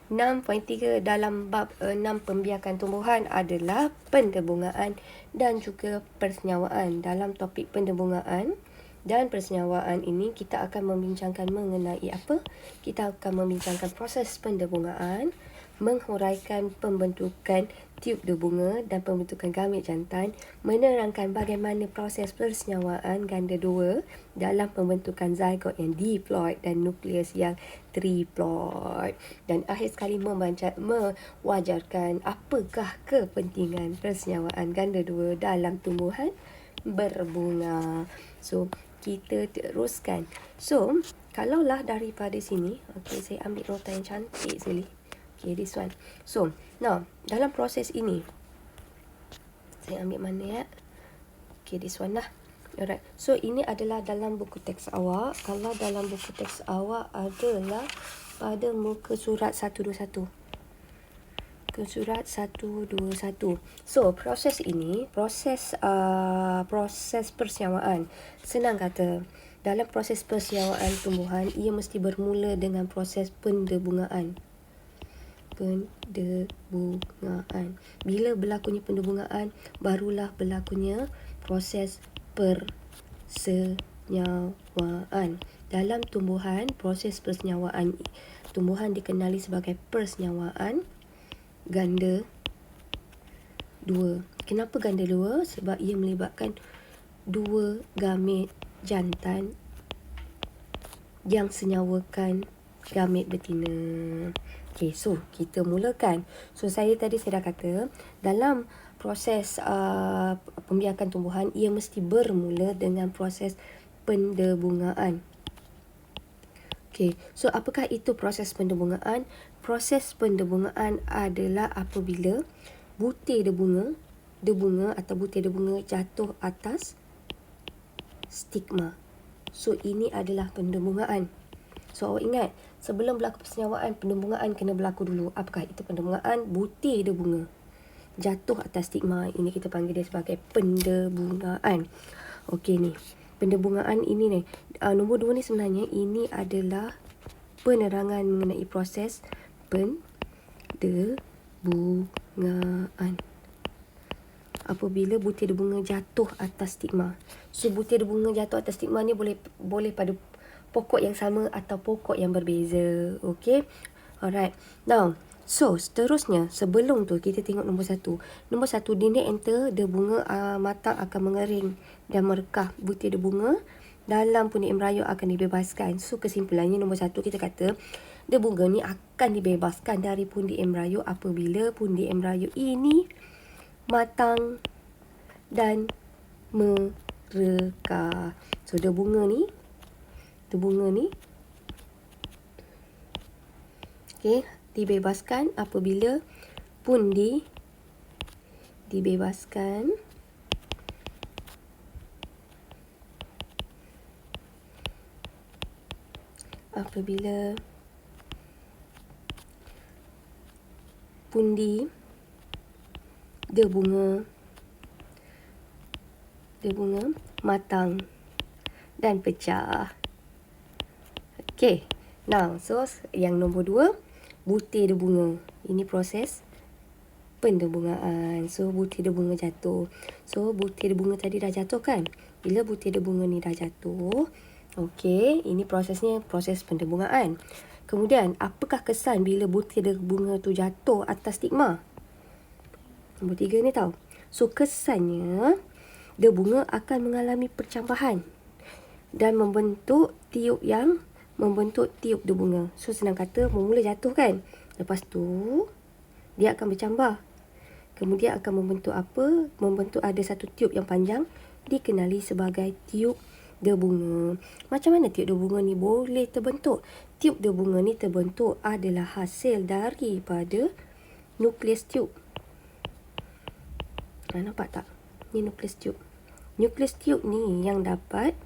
6.3 dalam bab 6 pembiakan tumbuhan adalah pendebungaan dan juga persenyawaan. Dalam topik pendebungaan dan persenyawaan ini kita akan membincangkan mengenai apa? Kita akan membincangkan proses pendebungaan, menghuraikan pembentukan tiub debunga dan pembentukan gamit jantan, menerangkan bagaimana proses persenyawaan ganda dua dalam pembentukan zygote yang diploid dan nukleus yang triploid, dan akhir sekali mewajarkan apakah kepentingan persenyawaan ganda dua dalam tumbuhan berbunga. So, kita teruskan. So, kalaulah daripada sini, okey, saya ambil nota yang cantik sekali. Okay, this one. So, now, dalam proses ini, saya ambil mana ya? Okay, this one lah. Alright. So, ini adalah dalam buku teks awak. Kalau dalam buku teks awak adalah pada muka surat 121. Ke surat 121. So, proses ini, proses persenyawaan. Senang kata, dalam proses persenyawaan tumbuhan, ia mesti bermula dengan proses pendebungaan. Bila berlakunya pendebungaan, barulah berlakunya proses persenyawaan. Dalam tumbuhan, proses persenyawaan tumbuhan dikenali sebagai persenyawaan ganda dua. Kenapa ganda dua? Sebab ia melibatkan dua gamit jantan yang senyawakan gamit betina. Okay, so kita mulakan. So, saya dah kata, dalam proses pembiakan tumbuhan, ia mesti bermula dengan proses pendebungaan. Okay, so apakah itu proses pendebungaan? Proses pendebungaan adalah apabila butir debunga atau butir debunga jatuh atas stigma. So, ini adalah pendebungaan. So, awak ingat, sebelum berlaku persenyawaan, pendebungaan kena berlaku dulu. Apakah itu pendebungaan? Butir debunga jatuh atas stigma. Ini kita panggil dia sebagai pendebungaan. Okey ni, pendebungaan ini ni. Nombor 2 ni sebenarnya, ini adalah penerangan mengenai proses pendebungaan. Apabila butir debunga jatuh atas stigma. So, butir debunga jatuh atas stigma ni boleh pada pokok yang sama atau pokok yang berbeza. Okey. Alright. Now, so seterusnya, sebelum tu kita tengok nombor 1. Nombor 1, dinding enter debunga matang akan mengering dan merekah. Butir debunga dalam pundi embryo akan dibebaskan. So, kesimpulannya nombor 1 kita kata debunga ni akan dibebaskan dari pundi embryo apabila pundi embryo ini matang dan merekah. So, debunga ni dibebaskan apabila pundi dibebaskan apabila pundi debunga matang dan pecah. Okay. Now, so yang nombor 2, butir debunga. Ini proses pendebungaan. So, butir debunga jatuh. So, butir debunga tadi dah jatuh kan? Bila butir debunga ni dah jatuh, okay, ini prosesnya proses pendebungaan. Kemudian, apakah kesan bila butir debunga tu jatuh atas stigma? Nombor 3 ni tau. So, kesannya, debunga akan mengalami percambahan dan membentuk tiub debunga. So, senang kata, mula jatuh kan? Lepas tu, dia akan bercambah. Kemudian akan membentuk apa? Membentuk ada satu tiub yang panjang, dikenali sebagai tiub debunga. Macam mana tiub debunga ni boleh terbentuk? Tiub debunga ni terbentuk adalah hasil daripada nukleus tiub. Nampak tak? Ni nukleus tiub. Nukleus tiub ni yang dapat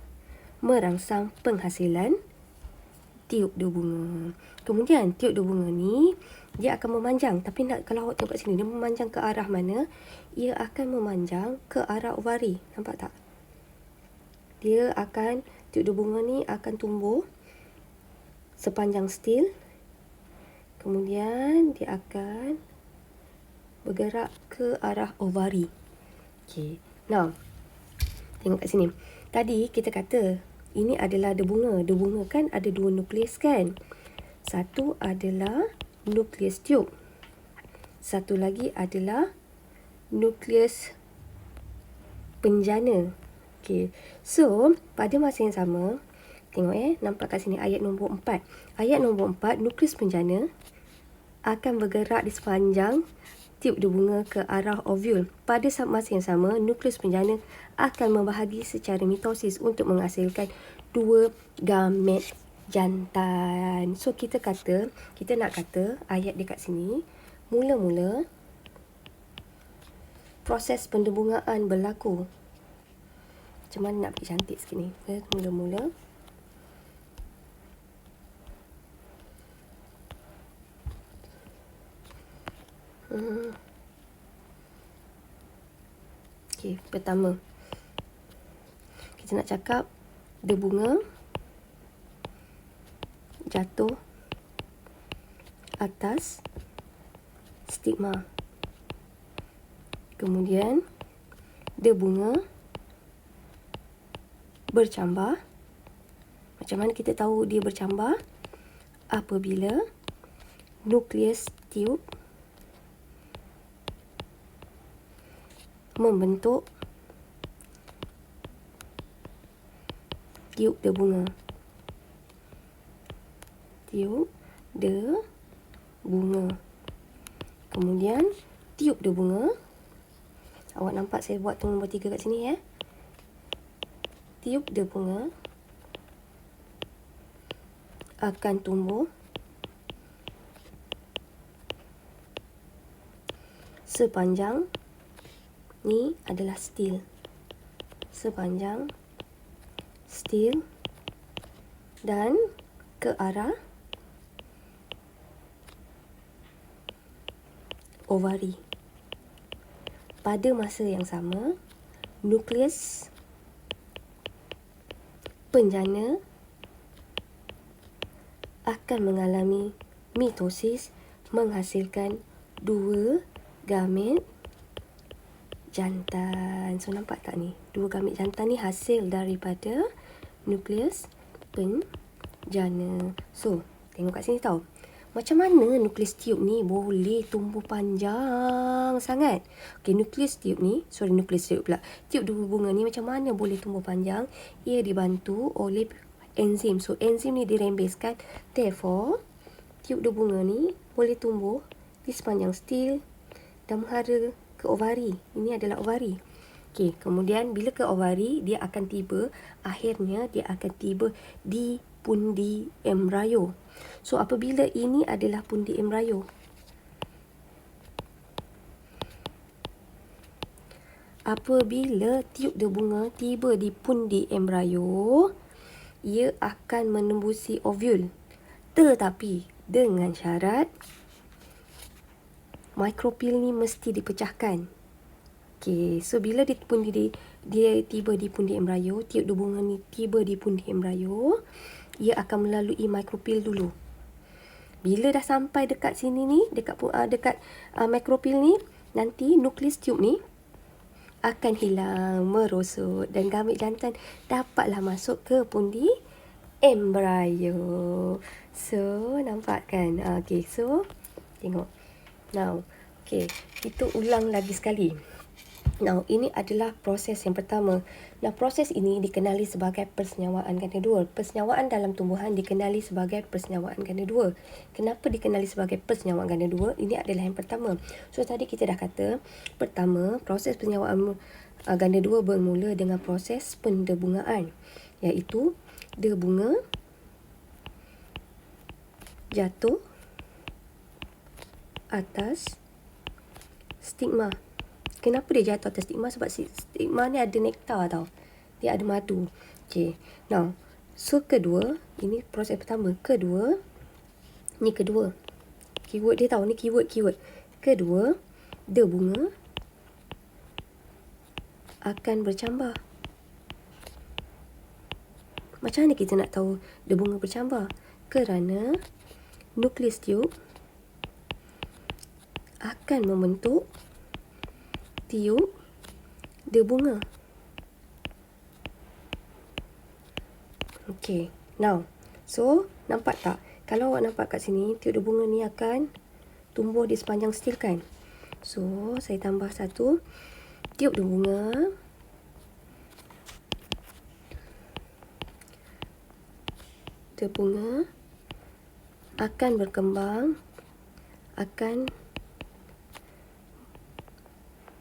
merangsang penghasilan tiub debunga. Kemudian tiub debunga ni dia akan memanjang, tapi kalau awak tengok kat sini, dia memanjang ke arah mana? Ia akan memanjang ke arah ovari. Nampak tak? Tiub debunga ni akan tumbuh sepanjang stil Kemudian dia akan bergerak ke arah ovari. Okay. Now, tengok kat sini. Tadi kita kata ini adalah debunga. Debunga kan ada dua nukleus kan? Satu adalah nukleus tiup. Satu lagi adalah nukleus penjana. Okay. So, pada masa yang sama, tengok nampak kat sini ayat nombor 4. Ayat nombor 4, nukleus penjana akan bergerak di sepanjang tiup debunga ke arah ovul. Pada masa yang sama, nukleus penjana akan membahagi secara mitosis untuk menghasilkan dua gamet jantan. So, kita nak kata ayat dekat sini, mula-mula proses pendebungaan berlaku. Macam mana nak bagi cantik sikit ni? Mula-mula okay, pertama kita nak cakap debunga jatuh atas stigma. Kemudian debunga bercambar. Macam mana kita tahu dia bercambar? Apabila nukleus tiup membentuk tiup debunga. Tiup debunga. Kemudian tiup debunga. Awak nampak saya buat nombor 3 kat sini Tiup debunga akan tumbuh sepanjang, ni adalah stil, sepanjang stil dan ke arah ovari. Pada masa yang sama, nukleus penjana akan mengalami mitosis menghasilkan dua gamet jantan. So, nampak tak ni? Dua gamet jantan ni hasil daripada nukleus penjana. So, tengok kat sini tau. Macam mana nukleus tiup ni boleh tumbuh panjang sangat? Okey, nukleus tiup pula. Tiup debunga ni macam mana boleh tumbuh panjang? Ia dibantu oleh enzim. So, enzim ni dirembeskan. Therefore, tiup debunga ni boleh tumbuh di sepanjang stil dan menghara ke ovari. Ini adalah ovari. Okey, kemudian bila ke ovari, akhirnya dia akan tiba di pundi embryo. So, apabila ini adalah pundi embryo, apabila tiup debunga tiba di pundi embryo, ia akan menembusi ovul. Tetapi dengan syarat mikropil ni mesti dipecahkan. Okey, so bila dia tiba di pundi embryo, tiup debunga ni tiba di pundi embryo, ia akan melalui mikropil dulu. Bila dah sampai dekat sini ni, dekat mikropil ni, nanti nukleus tiup ni akan hilang, merosot dan gamet jantan dapatlah masuk ke pundi embryo. So, nampak kan? Okey, so tengok. Now, okey, kita ulang lagi sekali. Now, ini adalah proses yang pertama. Nah, proses ini dikenali sebagai persenyawaan ganda dua. Persenyawaan dalam tumbuhan dikenali sebagai persenyawaan ganda dua. Kenapa dikenali sebagai persenyawaan ganda dua? Ini adalah yang pertama. So, tadi kita dah kata, pertama, proses persenyawaan ganda dua bermula dengan proses pendebungaan, iaitu debunga jatuh atas stigma. Kenapa dia jatuh atas stigma? Sebab stigma ni ada nektar tau. Dia ada madu. Okay. Now, so kedua, ini proses pertama. Kedua, ni kedua. Keyword dia tahu, ni keyword. Kedua, debunga akan bercambar. Macam mana kita nak tahu debunga bercambar? Kerana nukleus tiup akan membentuk tiub debunga. Okay, now, so nampak tak? Kalau awak nampak kat sini, tiub debunga ni akan tumbuh di sepanjang stil kan? So, saya tambah satu. Tiub debunga akan berkembang, akan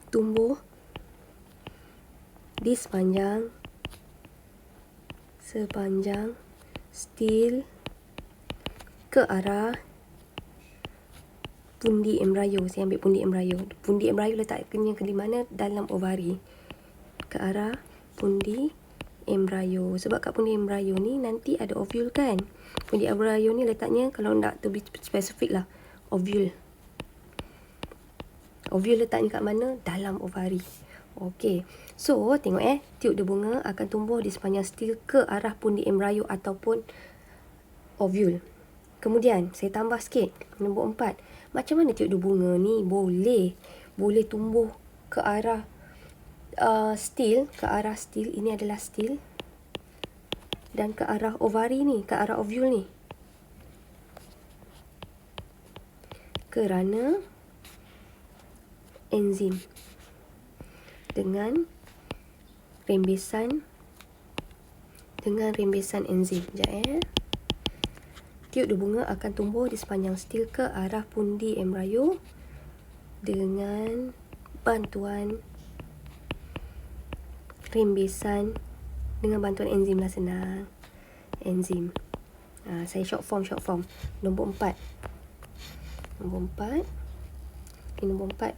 tumbuh di sepanjang stil ke arah pundi embryo. Saya ambil pundi embryo. Pundi embryo letaknya ke mana? Dalam ovari. Ke arah pundi embryo. Sebab kat pundi embryo ni nanti ada ovule kan. Pundi embryo ni letaknya, kalau nak lebih spesifik lah, ovule. Ovule letaknya kat mana? Dalam ovari. Okey. So, tengok tiub debunga akan tumbuh di sepanjang stil ke arah pundi embryo ataupun ovule. Kemudian, saya tambah sikit. Nombor 4. Macam mana tiub debunga ni boleh tumbuh ke arah stil. Ini adalah stil. Dan ke arah ovari ni, ke arah ovule ni. Kerana enzim. Dengan rembesan enzim. Sekejap Tiub debunga akan tumbuh di sepanjang stil ke arah pundi embryo dengan bantuan rembesan, dengan bantuan enzim lah, senang. Enzim. Saya short form. Nombor 4. Nombor 4.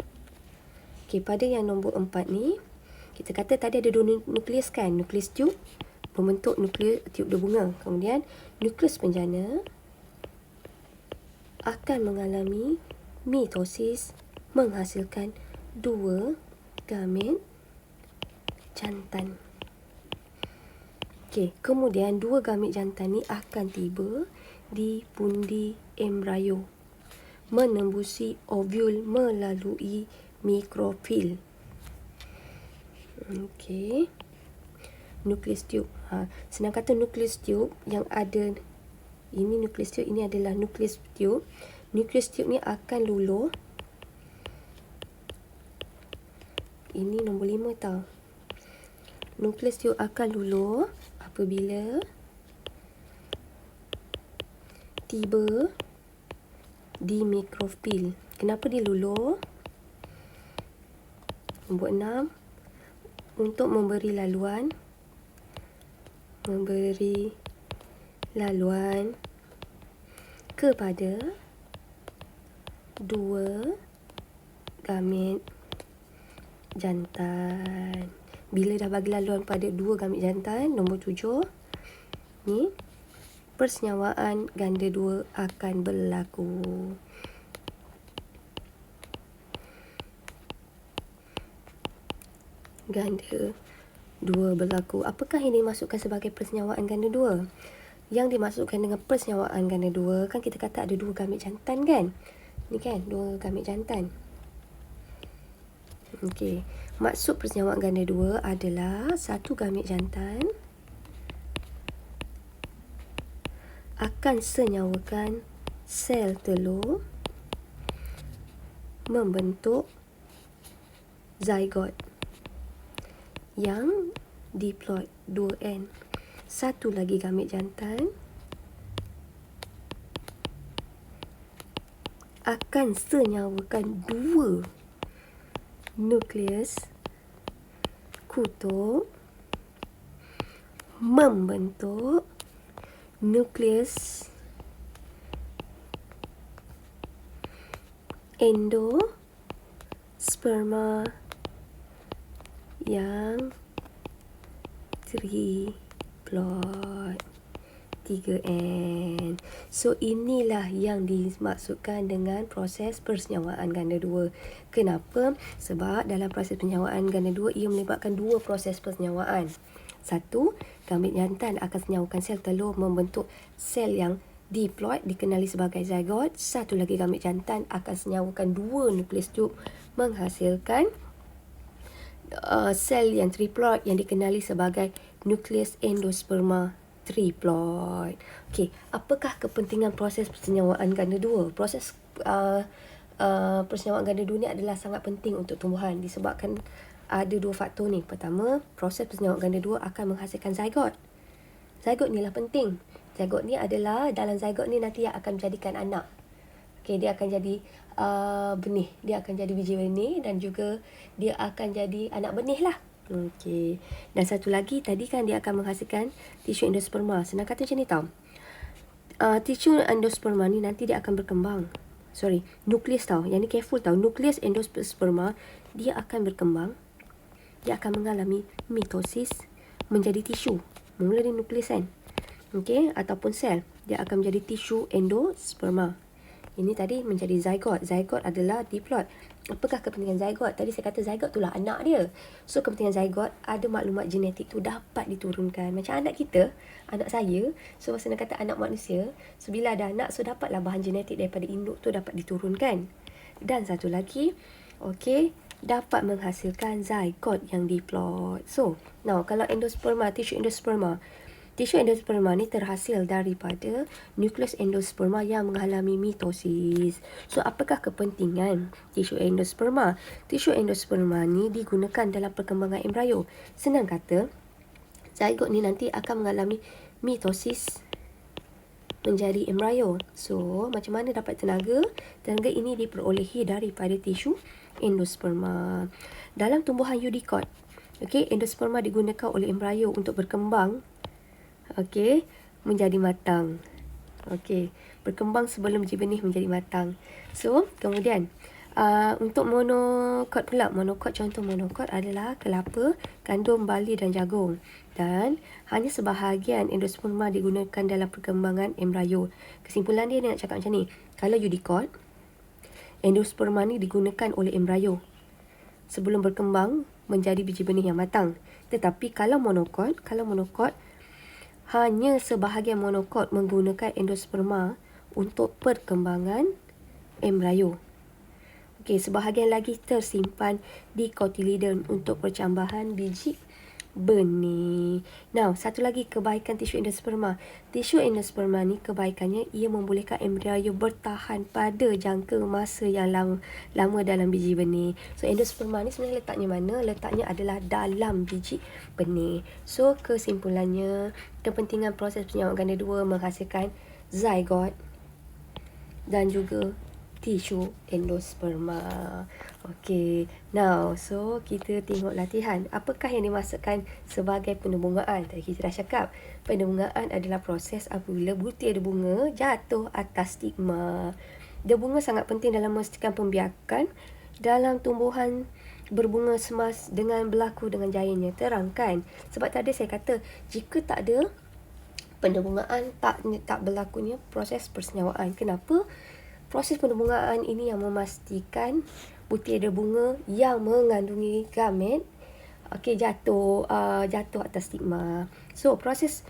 Okey, pada yang nombor 4 ni, kita kata tadi ada 2 nukleus kan. Nukleus tiub membentuk nukleus tiub debunga. Kemudian, nukleus penjana akan mengalami mitosis, menghasilkan 2 gamet jantan. Okey, kemudian 2 gamet jantan ni akan tiba di pundi embryo, menembusi ovule melalui mikrofil. Okey. Nukleus tiub. Senang kata nukleus tiub yang ada, ini nukleus tiub, ini adalah nukleus tiub. Nukleus tiub ni akan luluh. Ini nombor 5 tau. Nukleus tiub akan luluh apabila tiba di mikrofil. Kenapa dia luluh? Nombor 6, untuk memberi laluan kepada 2 gamet jantan. Bila dah bagi laluan pada 2 gamet jantan, nombor 7 ni, persenyawaan ganda 2 akan berlaku. Ganda 2 berlaku. Apakah yang dimasukkan sebagai persenyawaan ganda 2? Yang dimasukkan dengan persenyawaan ganda 2, kan kita kata ada 2 gamet jantan kan? Ni kan 2 gamet jantan. Okey, maksud persenyawaan ganda 2 adalah 1 gamet jantan akan senyawakan sel telur membentuk zygote yang diploid 2N. 1 lagi gamet jantan akan senyawakan 2 nukleus kutub membentuk nukleus endosperma yang triploid 3N. So inilah yang dimaksudkan dengan proses persenyawaan ganda 2. Kenapa? Sebab dalam proses persenyawaan ganda 2 ia melibatkan 2 proses persenyawaan. 1, gamet jantan akan senyawakan sel telur membentuk sel yang diploid dikenali sebagai zygote. Satu lagi gamet jantan akan senyawakan 2 nukleus tube menghasilkan sel yang triploid yang dikenali sebagai nukleus endosperma triploid. Okey, apakah kepentingan proses persenyawaan ganda dua? Proses persenyawaan ganda dua ni adalah sangat penting untuk tumbuhan disebabkan ada 2 faktor ni. Pertama, proses persenyawaan ganda dua akan menghasilkan zygote. Zygote ni lah penting. Zygote ni adalah, dalam zygote ni nanti yang akan menjadikan anak. Okey, dia akan jadi benih. Dia akan jadi biji benih dan juga dia akan jadi anak benih lah. Okey. Dan satu lagi, tadi kan dia akan menghasilkan tisu endosperma. Senang kata macam ni tau. Tisu endosperma ni nanti dia akan berkembang. Nukleus tau. Yang ni careful tau. Nukleus endosperma, dia akan berkembang. Dia akan mengalami mitosis menjadi tisu. Mula dia nukleus kan. Okey, ataupun sel. Dia akan menjadi tisu endosperma. Ini tadi menjadi zygote. Zygote adalah diploid. Apakah kepentingan zygote? Tadi saya kata zygote itulah anak dia. So, kepentingan zygote, ada maklumat genetik tu dapat diturunkan. Macam anak kita, anak saya. So, masa nak kata anak manusia. So, bila ada anak, so dapatlah bahan genetik daripada induk tu dapat diturunkan. Dan satu lagi, okey, dapat menghasilkan zygote yang diploid. So, now kalau endosperma, tisu endosperma ni terhasil daripada nukleus endosperma yang mengalami mitosis. So, apakah kepentingan tisu endosperma? Tisu endosperma ni digunakan dalam perkembangan embrio. Senang kata, zygote ni nanti akan mengalami mitosis menjadi embrio. So, macam mana dapat tenaga? Tenaga ini diperolehi daripada tisu endosperma. Dalam tumbuhan eudikot, endosperma digunakan oleh embrio untuk berkembang, menjadi matang. Berkembang sebelum biji benih menjadi matang. So, kemudian untuk monokot pula. Contoh monokot adalah kelapa, gandum, barli dan jagung. Dan hanya sebahagian endosperma digunakan dalam perkembangan embrio. Kesimpulan dia nak cakap macam ni. Kalau eudikot, endosperma ni digunakan oleh embrio sebelum berkembang menjadi biji benih yang matang. Tetapi kalau monokot, hanya sebahagian monokot menggunakan endosperma untuk perkembangan embrio. Sebahagian lagi tersimpan di cotyledon untuk percambahan biji benih. Now, satu lagi kebaikan tisu endosperma. Tisu endosperma ni kebaikannya ia membolehkan embrio bertahan pada jangka masa yang lama dalam biji benih. So, endosperma ni sebenarnya letaknya mana? Letaknya adalah dalam biji benih. So, kesimpulannya, kepentingan proses persenyawaan ganda dua menghasilkan zygote dan juga tisu endosperma. Now, so kita tengok latihan. Apakah yang dimaksudkan sebagai pendebungaan? Tadi kita dah cakap, pendebungaan adalah proses apabila butir bunga jatuh atas stigma. Debunga sangat penting dalam memastikan pembiakan dalam tumbuhan berbunga semas dengan berlaku dengan jayanya. Terangkan. Sebab tadi saya kata, jika tak ada pendebungaan, tak berlakunya proses persenyawaan. Kenapa? Proses pendebungaan ini yang memastikan butir bunga yang mengandungi gamet jatuh atas stigma. So, proses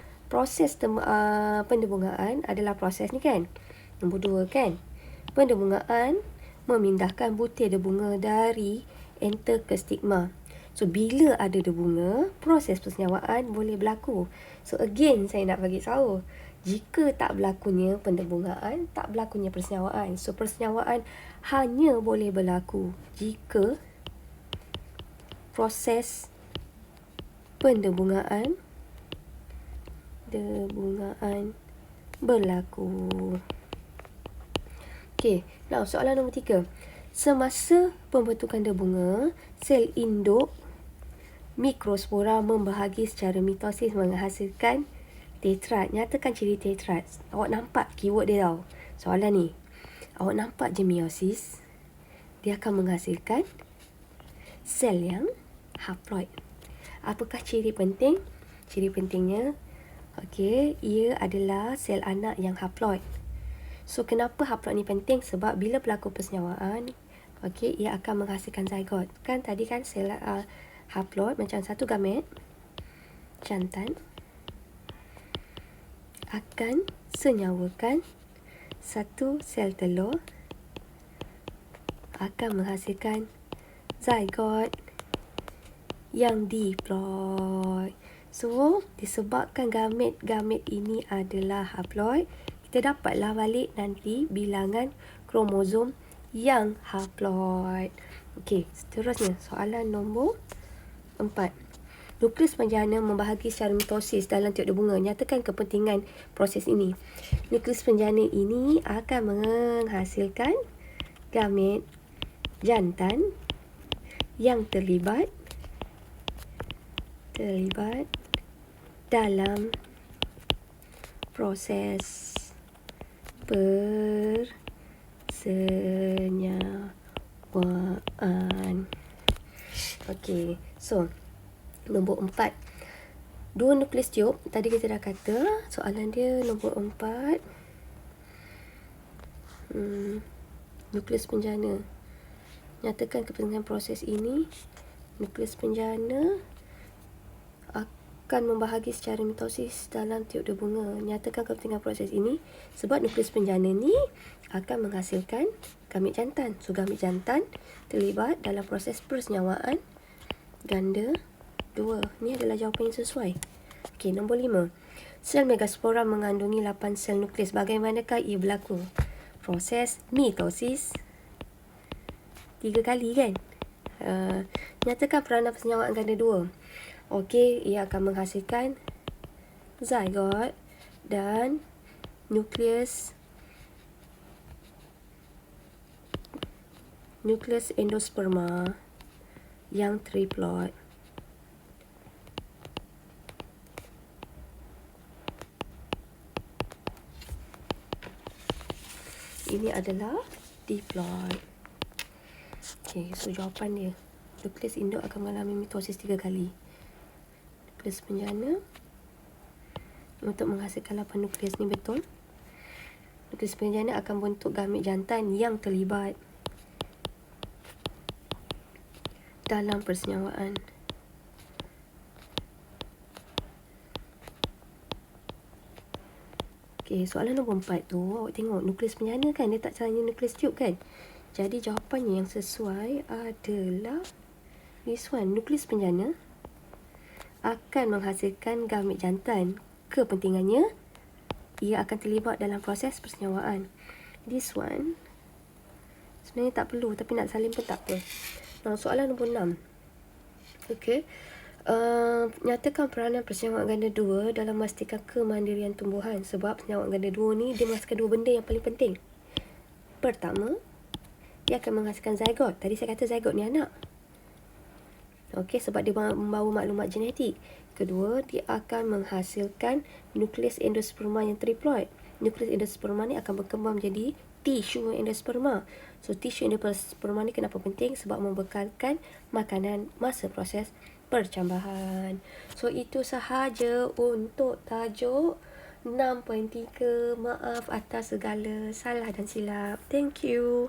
pendebungaan adalah proses ni kan. Nombor 2 kan. Pendebungaan memindahkan butir bunga dari enter ke stigma. So, bila ada debunga, proses persenyawaan boleh berlaku. So, again saya nak bagi tahu, jika tak berlakunya pendebungaan, tak berlakunya persenyawaan. So, persenyawaan hanya boleh berlaku jika proses pendebungaan berlaku. Now soalan nombor 3. Semasa pembentukan debunga, sel induk mikrospora membahagi secara mitosis menghasilkan tetrad. Nyatakan ciri tetrad. Awak nampak keyword dia tau. Soalan ni. Awak nampak je meiosis. Dia akan menghasilkan sel yang haploid. Apakah ciri penting? Ciri pentingnya, ia adalah sel anak yang haploid. So, kenapa haploid ni penting? Sebab bila berlaku persenyawaan, ia akan menghasilkan zygote. Kan tadi kan sel haploid macam satu gamet jantan akan senyawakan satu sel telur akan menghasilkan zygote yang diploid. So, disebabkan gamet-gamet ini adalah haploid, kita dapatlah balik nanti bilangan kromosom yang haploid. Okey, seterusnya soalan nombor 4. Nukleus penjana membahagi secara mitosis dalam tiup bunga. Nyatakan kepentingan proses ini. Nukleus penjana ini akan menghasilkan gamet jantan yang terlibat dalam proses persenyawaan. Okey, so nombor 4. Dua nukleus tiup. Tadi kita dah kata soalan dia nombor 4. Nukleus penjana. Nyatakan kepentingan proses ini. Nukleus penjana akan membahagi secara mitosis dalam tiup bunga. Nyatakan kepentingan proses ini sebab nukleus penjana ni akan menghasilkan gamet jantan. So, gamet jantan terlibat dalam proses persenyawaan ganda 2. Ni adalah jawapan yang sesuai. Okey, nombor 5. Sel megaspora mengandungi 8 sel nukleus. Bagaimanakah ia berlaku? Proses mitosis 3 kali kan? Nyatakan peranan persenyawaan ganda 2. Okey, ia akan menghasilkan zygote dan nukleus endosperma yang triploid. Ini adalah diploid. Okey, so jawapan dia. Nukleus induk akan mengalami mitosis 3 kali. Nukleus penjana untuk menghasilkan 8 nukleus ni betul. Nukleus penjana akan bentuk gamet jantan yang terlibat dalam persenyawaan. Okey, soalan nombor 4 tu, awak tengok nukleus penjana kan, dia tak tanya nukleus tiup kan. Jadi jawapannya yang sesuai adalah this one. Nukleus penjana akan menghasilkan gamet jantan. Kepentingannya, ia akan terlibat dalam proses persenyawaan. This one sebenarnya tak perlu, tapi nak salin pun tak apa. Nah, soalan nombor 6. Okey. Nyatakan peranan persenyawaan ganda 2 dalam memastikan kemandirian tumbuhan. Sebab persenyawaan ganda 2 ni dia menghasilkan 2 benda yang paling penting. Pertama, dia akan menghasilkan zygote. Tadi saya kata zygote ni anak. Okey, sebab dia membawa maklumat genetik. Kedua, dia akan menghasilkan nukleus endosperma yang triploid. Nukleus endosperma ni akan berkembang menjadi tisu endosperma. So, tisu endosperma ni kenapa penting? Sebab membekalkan makanan masa proses percambahan. So, itu sahaja untuk tajuk 6.3. Maaf atas segala salah dan silap. Thank you.